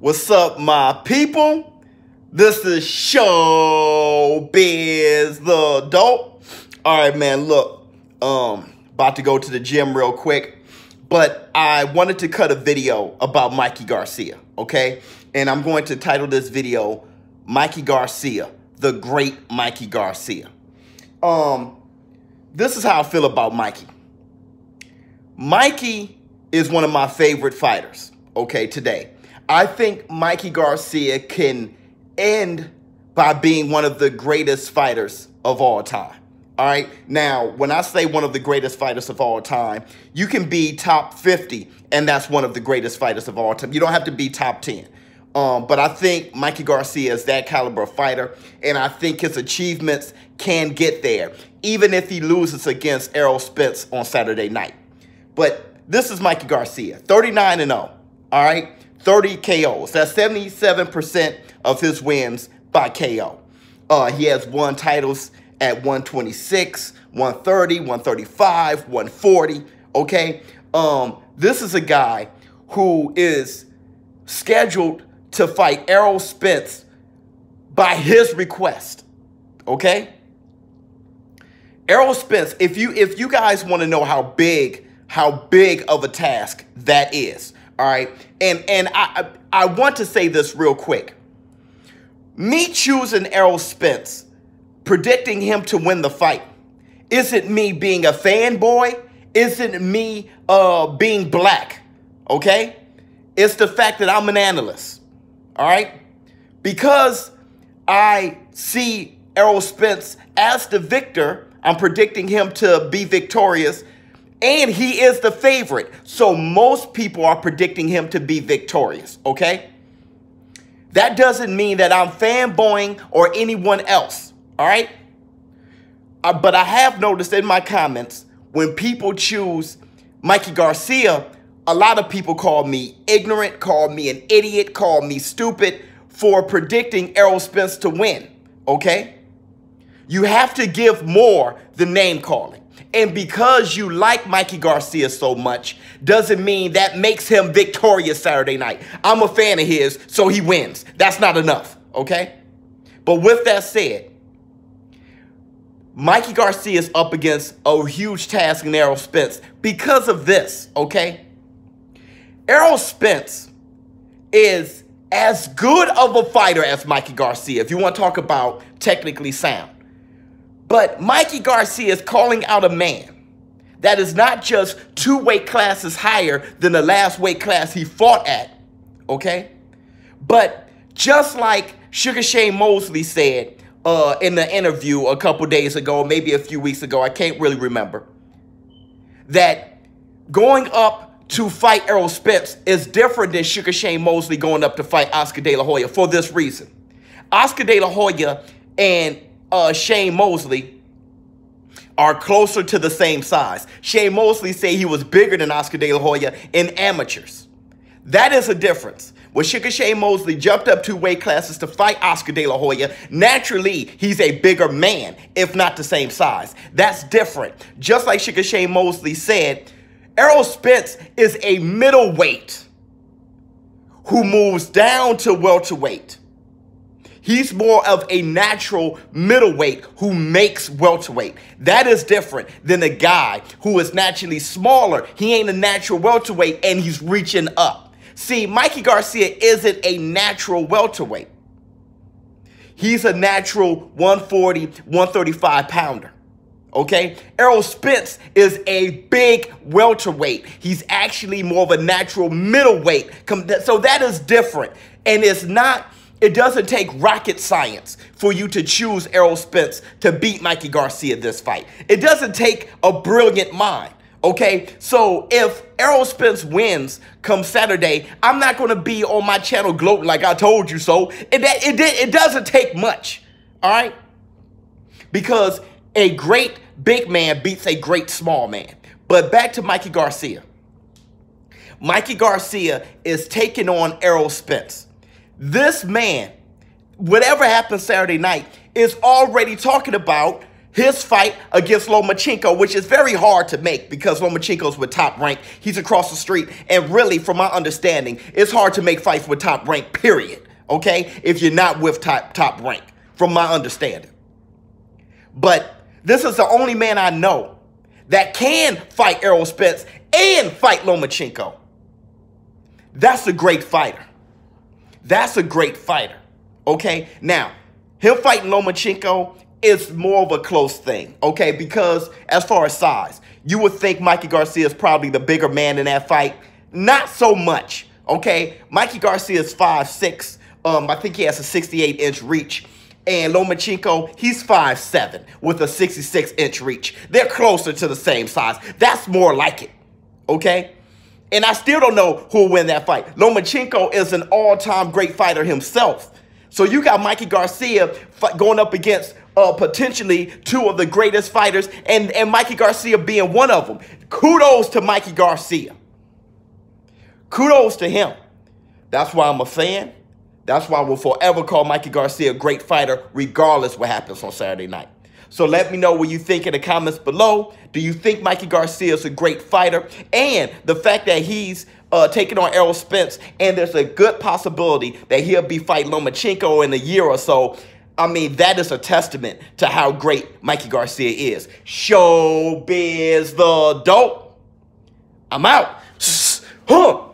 What's up, my people? This is ShowBizz the adult. All right, man, look, about to go to the gym real quick, but I wanted to cut a video about Mikey Garcia, okay? And I'm going to title this video, Mikey Garcia, the great Mikey Garcia. This is how I feel about Mikey. Mikey is one of my favorite fighters, okay, today. I think Mikey Garcia can end by being one of the greatest fighters of all time. All right. Now, when I say one of the greatest fighters of all time, you can be top 50, and that's one of the greatest fighters of all time. You don't have to be top 10. But I think Mikey Garcia is that caliber of fighter, and I think his achievements can get there, even if he loses against Errol Spence on Saturday night. But this is Mikey Garcia, 39-0. All right. 30 KOs. That's 77% of his wins by KO. He has won titles at 126, 130, 135, 140. Okay. This is a guy who is scheduled to fight Errol Spence by his request. Okay. Errol Spence, if you guys want to know how big of a task that is. All right, and I want to say this real quick. Me choosing Errol Spence, predicting him to win the fight, isn't me being a fanboy, isn't me being black, okay? It's the fact that I'm an analyst, all right? Because I see Errol Spence as the victor, I'm predicting him to be victorious. And he is the favorite. So most people are predicting him to be victorious, okay? That doesn't mean that I'm fanboying or anyone else, all right? But I have noticed in my comments, when people choose Mikey Garcia, a lot of people call me ignorant, call me an idiot, call me stupid for predicting Errol Spence to win, okay? You have to give more than name calling. And because you like Mikey Garcia so much, doesn't mean that makes him victorious Saturday night. I'm a fan of his, so he wins. That's not enough, okay? But with that said, Mikey Garcia is up against a huge task in Errol Spence because of this, okay? Errol Spence is as good of a fighter as Mikey Garcia, if you want to talk about technically sound. But Mikey Garcia is calling out a man that is not just 2 weight classes higher than the last weight class he fought at, okay? But just like Sugar Shane Mosley said in the interview a couple days ago, maybe a few weeks ago, I can't really remember, that going up to fight Errol Spence is different than Sugar Shane Mosley going up to fight Oscar De La Hoya for this reason. Oscar De La Hoya and Shane Mosley are closer to the same size. Shane Mosley say he was bigger than Oscar De La Hoya in amateurs. That is a difference. When Sugar Shane Mosley jumped up 2 weight classes to fight Oscar De La Hoya, naturally, he's a bigger man, if not the same size. That's different. Just like Sugar Shane Mosley said, Errol Spence is a middleweight who moves down to welterweight. He's more of a natural middleweight who makes welterweight. That is different than a guy who is naturally smaller. He ain't a natural welterweight and he's reaching up. See, Mikey Garcia isn't a natural welterweight. He's a natural 140, 135 pounder. Okay? Errol Spence is a big welterweight. He's actually more of a natural middleweight. So that is different. And it doesn't take rocket science for you to choose Errol Spence to beat Mikey Garcia this fight. It doesn't take a brilliant mind, okay? So if Errol Spence wins come Saturday, I'm not going to be on my channel gloating like I told you so. It doesn't take much, all right? Because a great big man beats a great small man. But back to Mikey Garcia. Mikey Garcia is taking on Errol Spence. This man, whatever happens Saturday night, is already talking about his fight against Lomachenko, which is very hard to make because Lomachenko's with Top Rank. He's across the street. And really, from my understanding, it's hard to make fights with Top Rank, period. Okay? If you're not with top Rank, from my understanding. But this is the only man I know that can fight Errol Spence and fight Lomachenko. That's a great fighter. That's a great fighter. Okay? Now, him fighting Lomachenko is more of a close thing, okay? Because as far as size, you would think Mikey Garcia is probably the bigger man in that fight. Not so much, okay? Mikey Garcia is 5'6". I think he has a 68-inch reach. And Lomachenko, he's 5'7" with a 66-inch reach. They're closer to the same size. That's more like it, okay? And I still don't know who will win that fight. Lomachenko is an all-time great fighter himself. So you got Mikey Garcia going up against potentially two of the greatest fighters, and Mikey Garcia being one of them. Kudos to Mikey Garcia. Kudos to him. That's why I'm a fan. That's why we'll forever call Mikey Garcia a great fighter, regardless what happens on Saturday night. So let me know what you think in the comments below. Do you think Mikey Garcia is a great fighter? And the fact that he's taking on Errol Spence, and there's a good possibility that he'll be fighting Lomachenko in a year or so. I mean, that is a testament to how great Mikey Garcia is. ShowBizz the dope. I'm out. Huh.